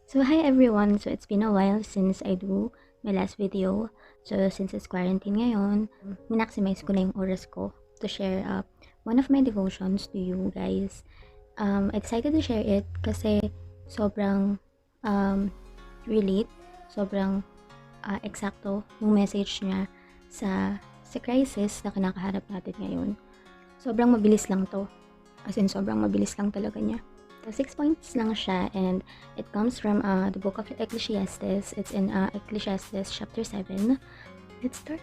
So hi everyone, so it's been a while since I do my last video. So since it's quarantine ngayon, minaximize ko na yung oras ko to share one of my devotions to you guys. Excited to share it kasi sobrang relate, sobrang eksakto yung message niya sa crisis na kinakaharap natin ngayon. Sobrang mabilis lang to. As in, sobrang mabilis lang talaga niya. So, 6 points lang siya and it comes from the book of Ecclesiastes. It's in Ecclesiastes chapter 7. Let's start.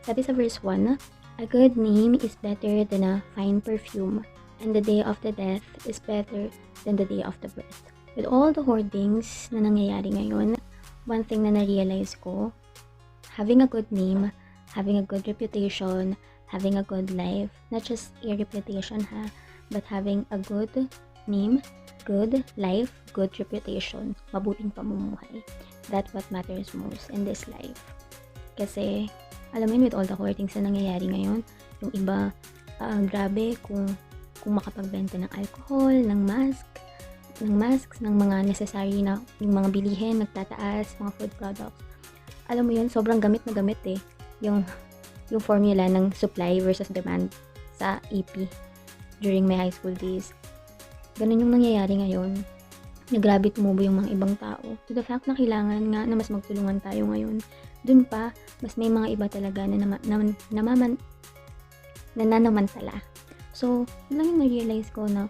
Sabi sa verse 1, a good name is better than a fine perfume, and the day of the death is better than the day of the birth. With all the hoardings na nangyayari ngayon, one thing na na-realize ko, having a good name, having a good reputation, having a good life, not just a reputation but having a good name, good life, good reputation, mabuting pamumuhay. That's what matters most in this life. Kasi, alam mo yun, with all the hoardings na nangyayari ngayon, yung iba, grabe kung makapagbenta ng alcohol, ng masks, ng mga necessary na yung mga bilihin, nagtataas, mga food products. Alam mo yun, sobrang gamit na gamit yung formula ng supply versus demand sa EP during my high school days. Ganun yung nangyayari ngayon. Na grabe tumubo yung mga ibang tao. To the fact na kailangan nga na mas magtulungan tayo ngayon. Dun pa, mas may mga iba talaga na nananamantala. So, yun lang yung na-realize ko na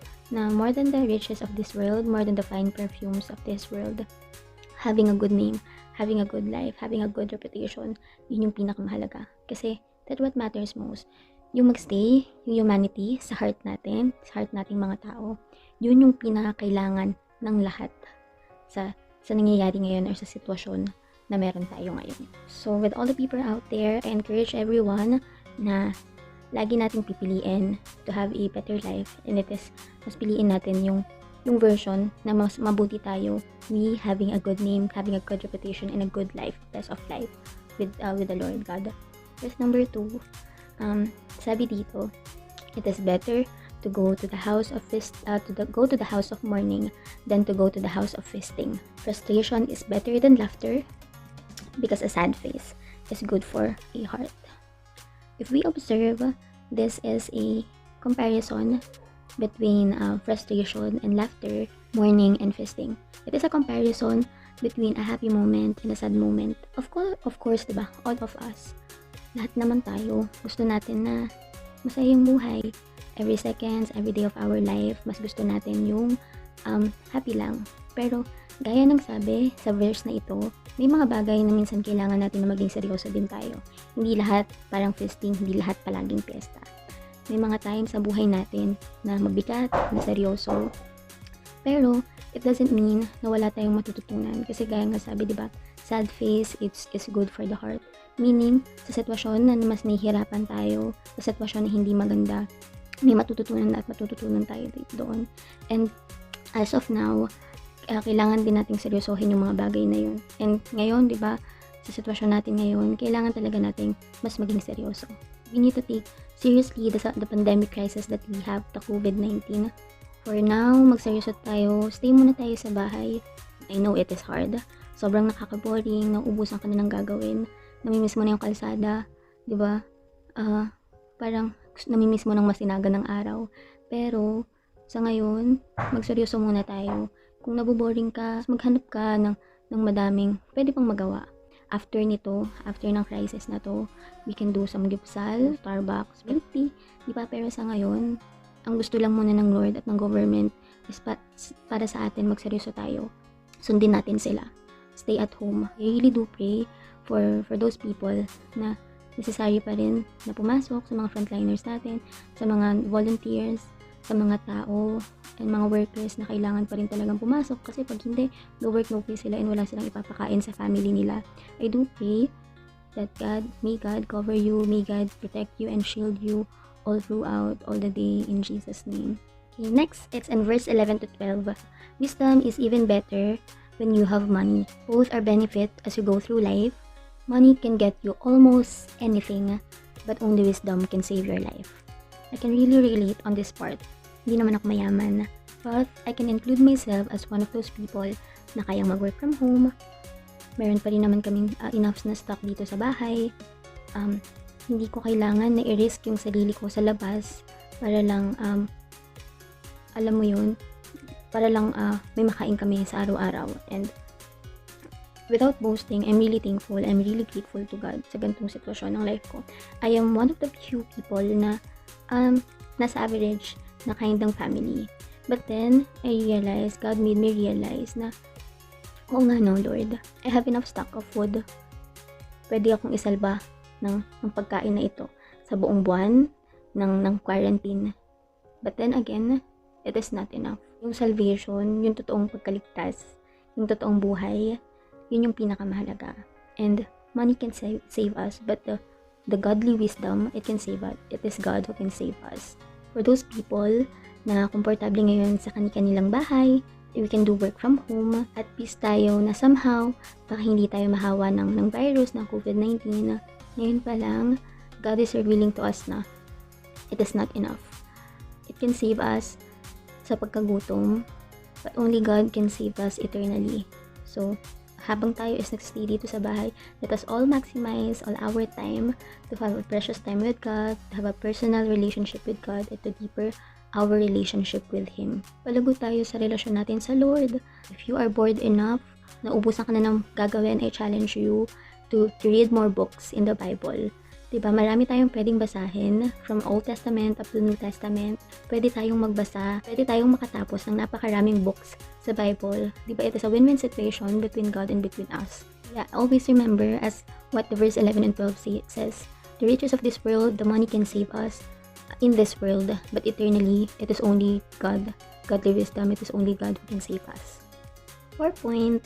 more than the riches of this world, more than the fine perfumes of this world, having a good name, having a good life, having a good reputation, yun yung pinakamahalaga. Kasi, that's what matters most. Yung magstay, yung humanity sa heart natin, sa heart nating mga tao, yun yung pinakakailangan ng lahat sa nangyayari ngayon or sa sitwasyon na meron tayo ngayon. So, with all the people out there, I encourage everyone na lagi nating pipiliin to have a better life, and it is, mas piliin natin yung version na mas mabuti tayo, we having a good name, having a good reputation, and a good life, best of life with the Lord God. Verse number 2, sabi dito, it is better to go to the house of go to the house of mourning than to go to the house of feasting. Frustration is better than laughter, because a sad face is good for a heart. If we observe, this is a comparison between frustration and laughter, mourning and feasting. It is a comparison between a happy moment and a sad moment. Of course, diba? All of us, lahat naman tayo, gusto natin na masaya yung buhay. Every seconds, every day of our life, mas gusto natin yung happy lang. Pero, gaya ng sabi sa verse na ito, may mga bagay na minsan kailangan natin na maging seryoso din tayo. Hindi lahat parang feasting, hindi lahat palaging piyesta. May mga times sa buhay natin na mabigat, na seryoso. Pero, it doesn't mean na wala tayong matututunan. Kasi gaya nga sabi, diba, sad face is good for the heart. Meaning, sa sitwasyon na mas nahihirapan tayo, sa sitwasyon na hindi maganda, may matututunan tayo doon. And as of now, kailangan din nating seryosohin yung mga bagay na yun. And ngayon, di ba, sa sitwasyon natin ngayon, kailangan talaga nating mas maging seryoso. We need to take seriously the pandemic crisis that we have, the COVID-19. For now, magseryoso tayo, stay muna tayo sa bahay. I know it is hard. Sobrang nakaka-boring, nauubusan ka na ng gagawin, namimiss mo na yung kalsada, di ba? Parang namimiss mo ng masinaga ng araw. Pero, sa ngayon, magseryoso muna tayo. Kung naboboring ka, maghanap ka ng madaming pwede pang magawa. After nito, after ng crisis na to, we can do some gipsal, Starbucks, milk tea, di ba? Pero sa ngayon, ang gusto lang muna ng Lord at ng government is para sa atin, magseryoso tayo. Sundin natin sila. Stay at home. I really do pray for those people na necessary pa rin na pumasok, sa mga frontliners natin, sa mga volunteers, sa mga tao, and mga workers na kailangan pa rin talagang pumasok kasi pag hindi, no work, no pay sila and wala silang ipapakain sa family nila. I do pray that may God cover you, may God protect you and shield you all throughout, all the day, in Jesus' name. Okay, next, it's in verse 11 to 12. Wisdom is even better when you have money. Both are benefit as you go through life. Money can get you almost anything, but only wisdom can save your life. I can really relate on this part. Hindi naman ako mayaman, but I can include myself as one of those people na kayang mag-work from home. Meron pa rin naman kaming enough na stock dito sa bahay. Hindi ko kailangan na i-risk yung sarili ko sa labas para lang, alam mo yun, para lang may makain kami sa araw-araw. And without boasting, I'm really thankful, I'm really grateful to God sa ganitong sitwasyon ng life ko. I am one of the few people na nasa average na kind ng family. But then, I realized, God made me realize na, oo nga no, Lord, I have enough stock of food. Pwede akong isalba ng pagkain na ito sa buong buwan ng quarantine. But then again, it is not enough. Yung salvation, yung totoong pagkaligtas, yung totoong buhay, yun yung pinakamahalaga. And money can save us, but the godly wisdom, it can save us. It is God who can save us. For those people na komportable ngayon sa kanilang bahay, we can do work from home, at peace tayo na somehow, baka hindi tayo mahawa ng virus, ng COVID-19, ngayon pa lang, God is revealing to us na it is not enough. It can save us sa pagkagutom, but only God can save us eternally. So, habang tayo is nagstay dito sa bahay, let us all maximize all our time to have a precious time with God, to have a personal relationship with God, and to deeper our relationship with Him. Palago tayo sa relasyon natin sa Lord. If you are bored enough, naubusan ka na ng gagawin, I challenge you to read more books in the Bible. Diba, marami tayong pwedeng basahin from Old Testament up to New Testament. Pwede tayong magbasa, pwede tayong makatapos ng napakaraming books sa Bible. Diba, it is a win-win situation between God and between us. Yeah, always remember as what the verse 11 and 12 says, the riches of this world, the money can save us in this world, but eternally, it is only God, godly wisdom, it is only God who can save us. 4 point,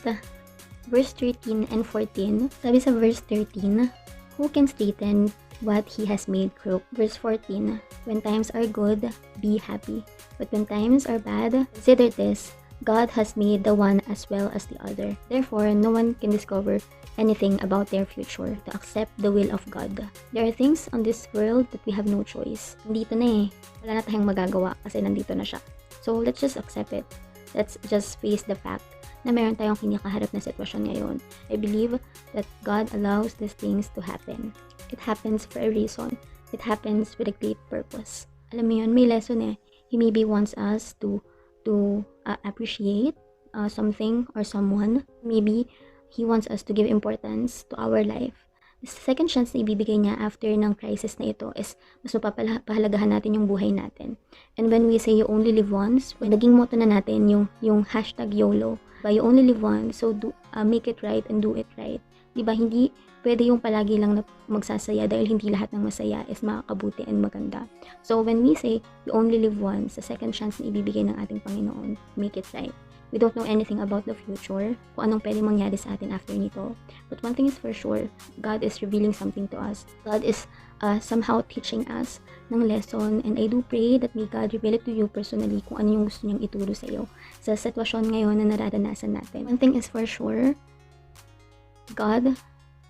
verse 13 and 14, sabi sa verse 13, who can straighten what He has made crooked? Verse 14, when times are good, be happy. But when times are bad, consider this, God has made the one as well as the other. Therefore, no one can discover anything about their future to accept the will of God. There are things on this world that we have no choice. Nandito na eh. Wala na tayong magagawa kasi nandito na siya. So, let's just accept it. Let's just face the fact na meron tayong kinakaharap na sitwasyon ngayon. I believe that God allows these things to happen. It happens for a reason. It happens with a great purpose. Alam mo yun, may lesson eh. He maybe wants us to appreciate something or someone. Maybe He wants us to give importance to our life. The second chance na ibibigay niya after ng crisis na ito is mas mapapahalagahan natin yung buhay natin. And when we say you only live once, naging motto na natin yung hashtag YOLO. You only live once, so make it right and do it right. Diba, hindi pwede yung palagi lang na magsasaya dahil hindi lahat ng masaya is makakabuti and maganda. So when we say you only live once, the second chance na ibibigay ng ating Panginoon, make it right. We don't know anything about the future, kung anong pwede mangyari sa atin after nito. But one thing is for sure, God is revealing something to us. God is somehow teaching us ng lesson, and I do pray that may God reveal it to you personally kung ano yung gusto niyang ituro sa iyo sa sitwasyon ngayon na nararanasan natin. One thing is for sure, God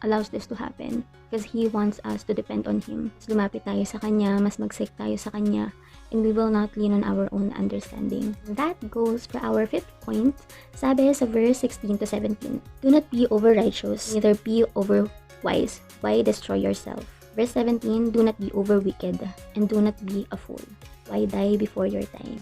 allows this to happen because He wants us to depend on Him. Mas lumapit tayo sa Kanya, mas magsik tayo sa Kanya, and we will not lean on our own understanding. That goes for our fifth point. Sabi sa verse 16 to 17, do not be over righteous, neither be over wise. Why destroy yourself? Verse 17, do not be over wicked, and do not be a fool. Why die before your time?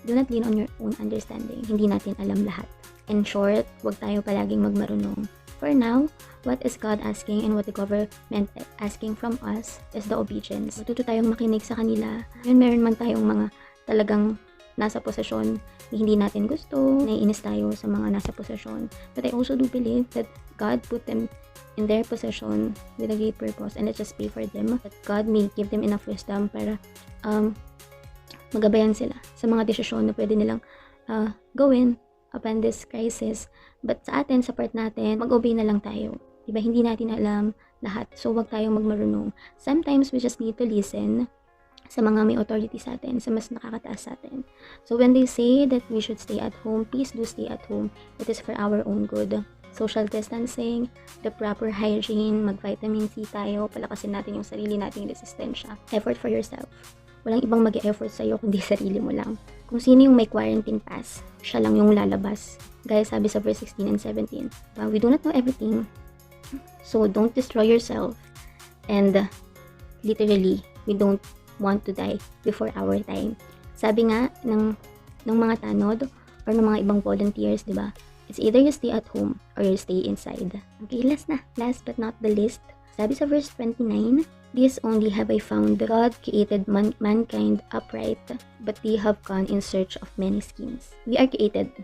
Do not lean on your own understanding. Hindi natin alam lahat. In short, huwag tayo palaging magmarunong. For now, what is God asking and what the government asking from us is the obedience. Matuto tayong makinig sa kanila. Yun, meron man tayong mga talagang nasa posisyon na hindi natin gusto, naiinis tayo sa mga nasa posisyon. But I also do believe that God put them in their possession with a great purpose, and let's just pray for them that God may give them enough wisdom para magabayan sila sa mga desisyon na pwede nilang gawin upon this crisis. But sa atin, sa part natin, mag-obey na lang tayo. Diba, hindi natin alam lahat, so wag tayong magmarunong. Sometimes we just need to listen sa mga may authority sa atin, sa mas nakakataas sa atin. So when they say that we should stay at home, please do stay at home. It is for our own good. Social distancing, the proper hygiene, mag-vitamin C tayo, palakasin natin yung sarili nating resistensya. Effort for yourself. Walang ibang mag-e-effort sa'yo kundi sarili mo lang. Kung sino yung may quarantine pass, siya lang yung lalabas. Gaya sabi sa verse 16 and 17. We do not know everything, so don't destroy yourself. And literally, we don't want to die before our time. Sabi nga ng mga tanod or ng mga ibang volunteers, di ba? It's either you stay at home or you stay inside. Okay, last but not the least. Sabi sa verse 29, this only have I found, God created mankind upright, but they have gone in search of many schemes. We are created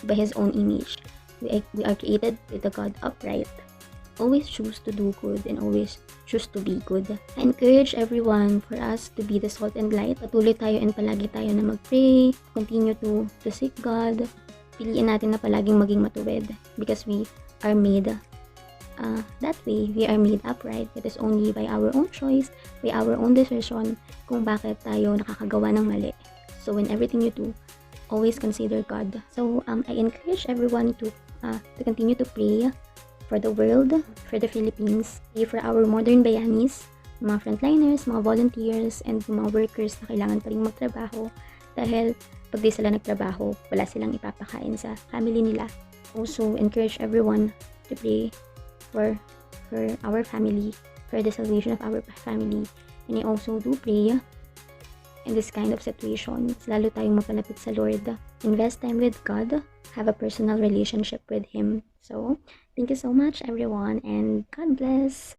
by His own image. We are created with the God upright. Always choose to do good and always choose to be good. I encourage everyone for us to be the salt and light. Patuloy tayo and palagi tayo na mag-pray, continue to seek God. Piliin natin na palaging maging matuwid because we are made that way. We are made upright. It is only by our own choice, by our own decision kung bakit tayo nakakagawa ng mali. So in everything you do, always consider God. So I encourage everyone to continue to pray for the world, for the Philippines, pray for our modern bayanis, mga frontliners, mga volunteers, and mga workers na kailangan pa rin magtrabaho dahil pag di sila nagtrabaho, wala silang ipapakain sa family nila. Also, encourage everyone to pray for our family, for the salvation of our family. And I also do pray in this kind of situations, lalo tayong mapalapit sa Lord. Invest time with God, have a personal relationship with Him. So, thank you so much everyone and God bless.